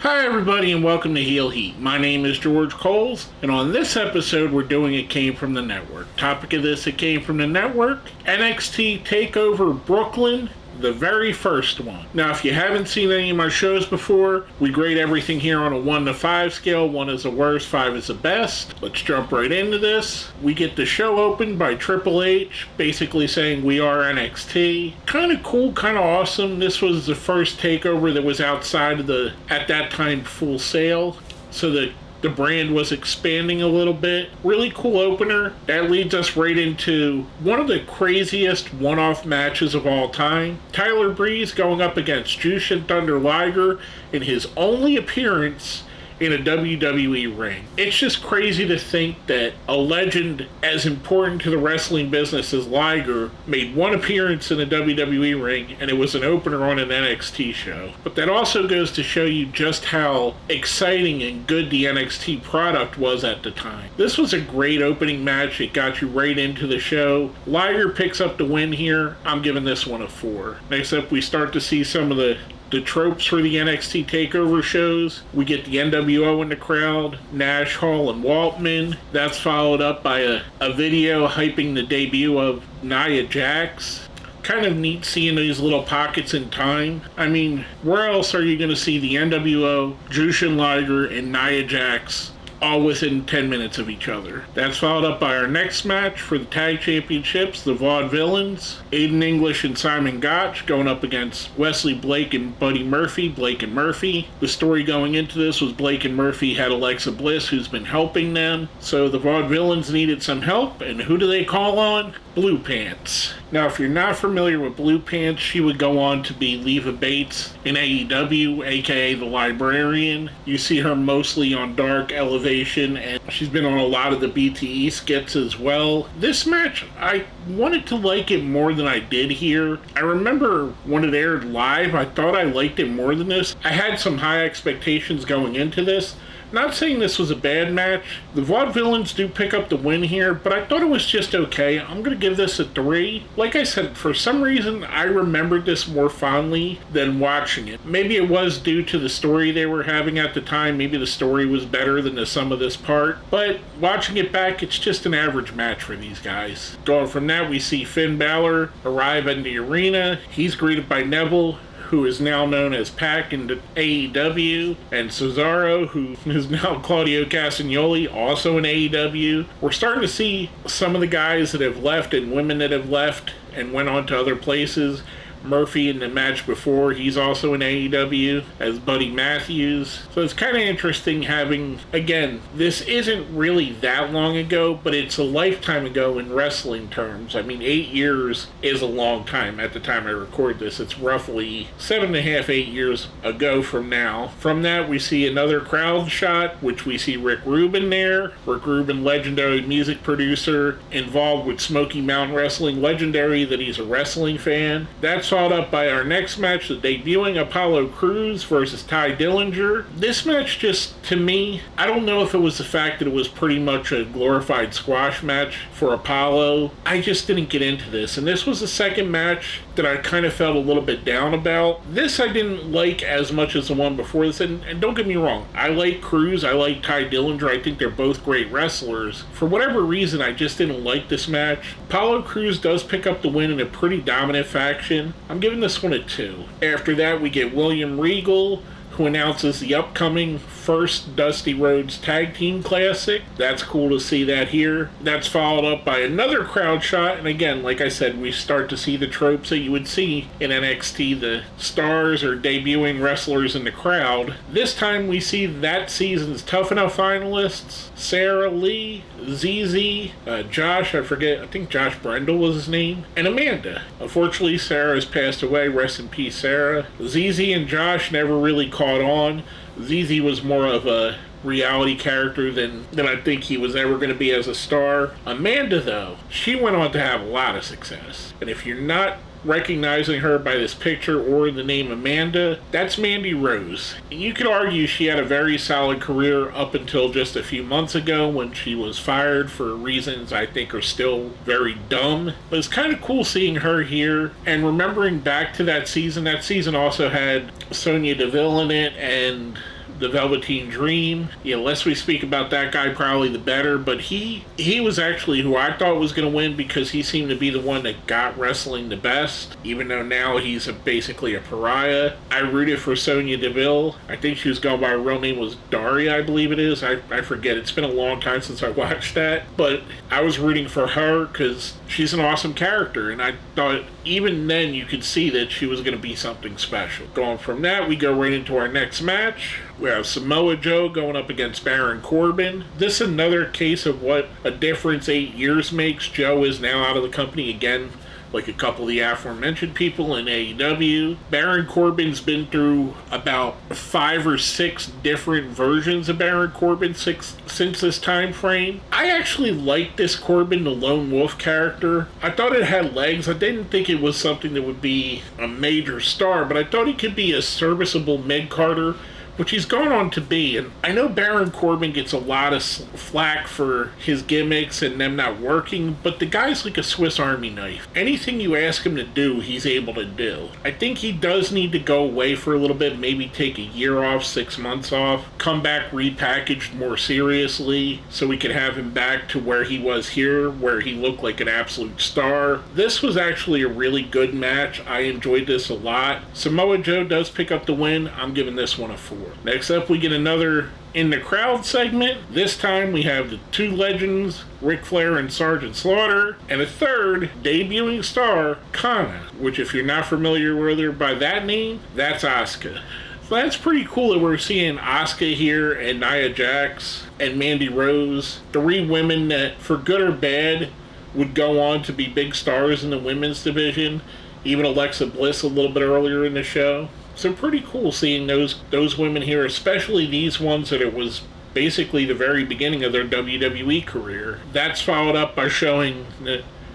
Hi everybody and welcome to Heel Heat. My name is George Coles, and on this episode we're doing It Came From The Network. Topic of this, It Came From The Network, NXT TakeOver Brooklyn, the very first one. Now, if you haven't seen any of my shows before, we grade everything here on a 1 to 5 scale. 1 is the worst, 5 is the best. Let's jump right into this. We get the show opened by Triple H, basically saying we are NXT. Kind of cool, kind of awesome. This was the first takeover that was outside of the, at that time, Full Sail. So the brand was expanding a little bit. Really cool opener. That leads us right into one of the craziest one-off matches of all time. Tyler Breeze going up against Jushin Thunder Liger in his only appearance in a WWE ring. It's just crazy to think that a legend as important to the wrestling business as Liger made one appearance in a WWE ring, and it was an opener on an NXT show. But that also goes to show you just how exciting and good the NXT product was at the time. This was a great opening match. It got you right into the show. Liger picks up the win here. I'm giving this one a 4. Next up, we start to see some of the tropes for the NXT TakeOver shows. We get the NWO in the crowd, Nash, Hall, and Waltman. That's followed up by a video hyping the debut of Nia Jax. Kind of neat seeing these little pockets in time. I mean, where else are you going to see the NWO, Jushin Liger, and Nia Jax all within 10 minutes of each other? That's followed up by our next match for the tag championships, the Vaudevillains, Aiden English and Simon Gotch going up against Wesley Blake and Buddy Murphy, Blake and Murphy. The story going into this was Blake and Murphy had Alexa Bliss, who's been helping them. So the Vaudevillains needed some help, and who do they call on? Blue Pants. Now, if you're not familiar with Blue Pants, she would go on to be Leva Bates in AEW, aka the Librarian. You see her mostly on Dark, Elevation, and she's been on a lot of the BTE skits as well. This match, I wanted to like it more than I did here. I remember when it aired live, I thought I liked it more than this. I had some high expectations going into this. Not saying this was a bad match. The Vaudevillains do pick up the win here, but I thought it was just okay. I'm going to give this a 3. Like I said, for some reason, I remembered this more fondly than watching it. Maybe it was due to the story they were having at the time. Maybe the story was better than the sum of this part. But watching it back, it's just an average match for these guys. Going from that, we see Finn Balor arrive in the arena. He's greeted by Neville, who is now known as Pac in AEW, and Cesaro, who is now Claudio Castagnoli, also in AEW. We're starting to see some of the guys that have left and women that have left and went on to other places. Murphy in the match before, he's also in AEW as Buddy Matthews. So it's kind of interesting having, again, this isn't really that long ago, but it's a lifetime ago in wrestling terms. I mean, 8 years is a long time at the time I record this. It's roughly 7.5, 8 years ago from now. From that, we see another crowd shot, which we see Rick Rubin there. Rick Rubin, legendary music producer, involved with Smoky Mountain Wrestling, legendary that he's a wrestling fan. That's followed up by our next match, the debuting Apollo Crews versus Ty Dillinger. This match just, to me, I don't know if it was the fact that it was pretty much a glorified squash match for Apollo. I just didn't get into this, and this was the second match that I kind of felt a little bit down about. This I didn't like as much as the one before this, and don't get me wrong, I like Crews, I like Ty Dillinger, I think they're both great wrestlers. For whatever reason, I just didn't like this match. Apollo Crews does pick up the win in a pretty dominant fashion. I'm giving this one a 2. After that, we get William Regal, who announces the upcoming first Dusty Rhodes Tag Team Classic. That's cool to see that here. That's followed up by another crowd shot, and again, like I said, we start to see the tropes that you would see in NXT, the stars or debuting wrestlers in the crowd. This time we see that season's Tough Enough finalists, Sarah Lee, ZZ, Josh, I think Josh Brendel was his name, and Amanda. Unfortunately, Sarah has passed away. Rest in peace, Sarah. ZZ and Josh never really caught on. ZZ was more of a reality character than I think he was ever going to be as a star. Amanda, though, she went on to have a lot of success. And if you're not recognizing her by this picture or the name Amanda, that's Mandy Rose. You could argue she had a very solid career up until just a few months ago when she was fired for reasons I think are still very dumb. But it's kind of cool seeing her here and remembering back to that season. That season also had Sonya Deville in it and the Velveteen Dream. The less we speak about that guy, probably the better. But he was actually who I thought was going to win because he seemed to be the one that got wrestling the best, even though now he's basically a pariah. I rooted for Sonya Deville. I think she was going by her real name was Daria, I believe it is. I forget. It's been a long time since I watched that. But I was rooting for her because she's an awesome character. And I thought even then you could see that she was going to be something special. Going from that, we go right into our next match. We have Samoa Joe going up against Baron Corbin. This is another case of what a difference 8 years makes. Joe is now out of the company again, like a couple of the aforementioned people in AEW. Baron Corbin's been through about 5 or 6 different versions of Baron Corbin since this time frame. I actually liked this Corbin, the lone wolf character. I thought it had legs. I didn't think it was something that would be a major star, but I thought he could be a serviceable mid-carder, which he's gone on to be. And I know Baron Corbin gets a lot of flack for his gimmicks and them not working, but the guy's like a Swiss Army knife. Anything you ask him to do, he's able to do. I think he does need to go away for a little bit, maybe take a year off, 6 months off, come back repackaged more seriously so we can have him back to where he was here, where he looked like an absolute star. This was actually a really good match. I enjoyed this a lot. Samoa Joe does pick up the win. I'm giving this one a 4. Next up, we get another in the crowd segment. This time we have the 2 legends, Ric Flair and Sergeant Slaughter, and a third debuting star, Kana, which if you're not familiar with her by that name, that's Asuka. So that's pretty cool that we're seeing Asuka here and Nia Jax and Mandy Rose, 3 women that, for good or bad, would go on to be big stars in the women's division. Even Alexa Bliss a little bit earlier in the show. So pretty cool seeing those women here, especially these ones that it was basically the very beginning of their WWE career. That's followed up by showing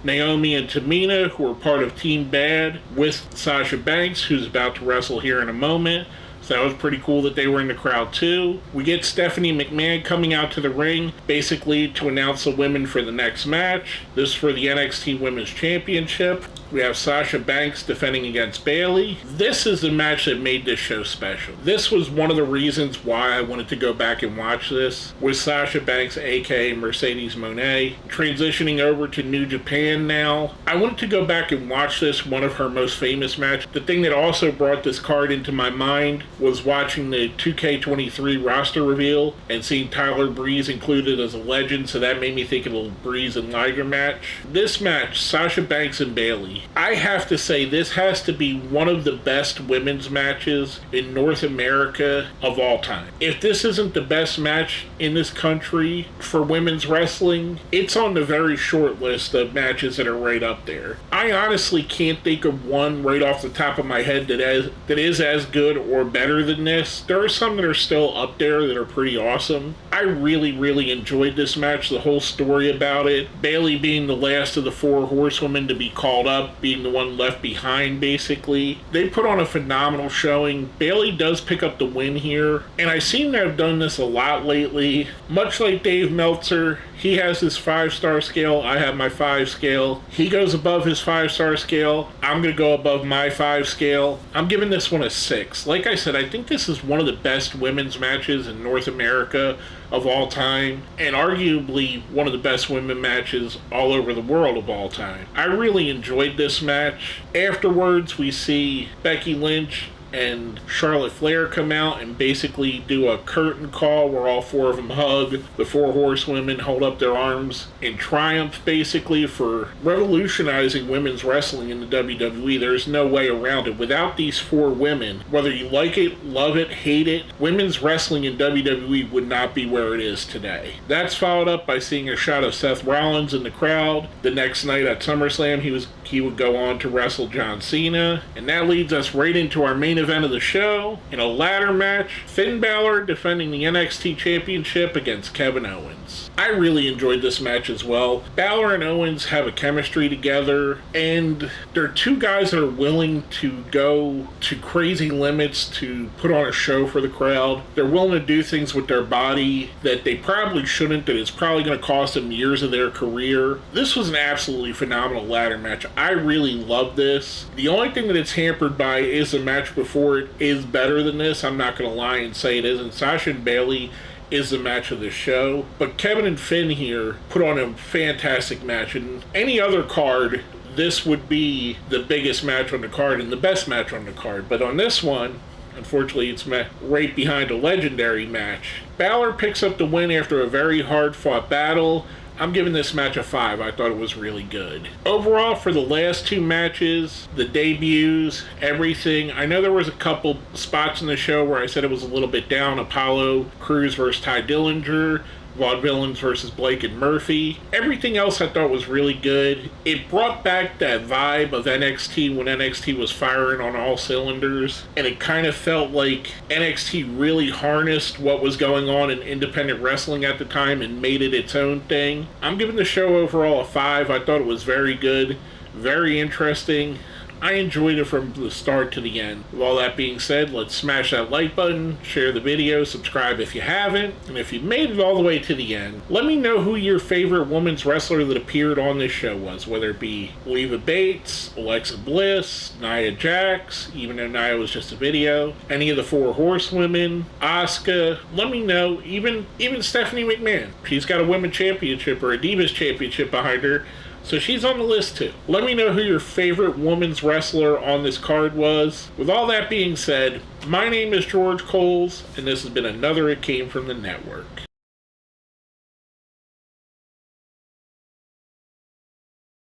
Naomi and Tamina, who are part of Team Bad, with Sasha Banks, who's about to wrestle here in a moment. So that was pretty cool that they were in the crowd too. We get Stephanie McMahon coming out to the ring, basically to announce the women for the next match. This is for the NXT Women's Championship. We have Sasha Banks defending against Bayley. This is the match that made this show special. This was one of the reasons why I wanted to go back and watch this, with Sasha Banks, aka Mercedes Moné, transitioning over to New Japan now. I wanted to go back and watch this, one of her most famous matches. The thing that also brought this card into my mind was watching the 2K23 roster reveal and seeing Tyler Breeze included as a legend, so that made me think of a Breeze and Liger match. This match, Sasha Banks and Bayley, I have to say this has to be one of the best women's matches in North America of all time. If this isn't the best match in this country for women's wrestling, it's on the very short list of matches that are right up there. I honestly can't think of one right off the top of my head that is as good or better than this. There are some that are still up there that are pretty awesome. I really enjoyed this match, the whole story about it. Bayley being the last of the 4 horsewomen to be called up, being the one left behind, basically. They put on a phenomenal showing. Bayley does pick up the win here, and I seem to have done this a lot lately. Much like Dave Meltzer, he has his 5-star scale, I have my 5 scale. He goes above his 5-star scale, I'm going to go above my 5 scale. I'm giving this one a 6. Like I said, I think this is one of the best women's matches in North America of all time, and arguably one of the best women matches all over the world of all time. I really enjoyed this match. Afterwards, we see Becky Lynch and Charlotte Flair come out and basically do a curtain call where all 4 of them hug. The 4 horsewomen hold up their arms in triumph, basically, for revolutionizing women's wrestling in the WWE. There's no way around it. Without these 4 women, whether you like it, love it, hate it, women's wrestling in WWE would not be where it is today. That's followed up by seeing a shot of Seth Rollins in the crowd. The next night at SummerSlam, he would go on to wrestle John Cena. And that leads us right into our main event of the show. In a ladder match, Finn Balor defending the NXT Championship against Kevin Owens. I really enjoyed this match as well. Balor and Owens have a chemistry together, and they're 2 guys that are willing to go to crazy limits to put on a show for the crowd. They're willing to do things with their body that they probably shouldn't, that it's probably going to cost them years of their career. This was an absolutely phenomenal ladder match. I really loved this. The only thing that it's hampered by is the match before for it is better than this. I'm not going to lie and say it isn't. Sasha and Bayley is the match of the show. But Kevin and Finn here put on a fantastic match. And any other card, this would be the biggest match on the card and the best match on the card. But on this one, unfortunately, it's right behind a legendary match. Balor picks up the win after a very hard-fought battle. I'm giving this match a 5. I thought it was really good. Overall, for the last 2 matches, the debuts, everything, I know there was a couple spots in the show where I said it was a little bit down. Apollo Crews versus Ty Dillinger, Vaudevillains versus Blake and Murphy. Everything else I thought was really good. It brought back that vibe of NXT when NXT was firing on all cylinders, and it kind of felt like NXT really harnessed what was going on in independent wrestling at the time and made it its own thing. I'm giving the show overall a 5. I thought it was very good, very interesting. I enjoyed it from the start to the end. With all that being said, let's smash that like button, share the video, subscribe if you haven't, and if you've made it all the way to the end, let me know who your favorite women's wrestler that appeared on this show was, whether it be Leva Bates, Alexa Bliss, Nia Jax, even though Nia was just a video, any of the 4 horsewomen, Asuka. Let me know, even Stephanie McMahon. She's got a women's championship or a Divas championship behind her, so she's on the list too. Let me know who your favorite women's wrestler on this card was. With all that being said, my name is George Coles, and this has been another It Came From the Network.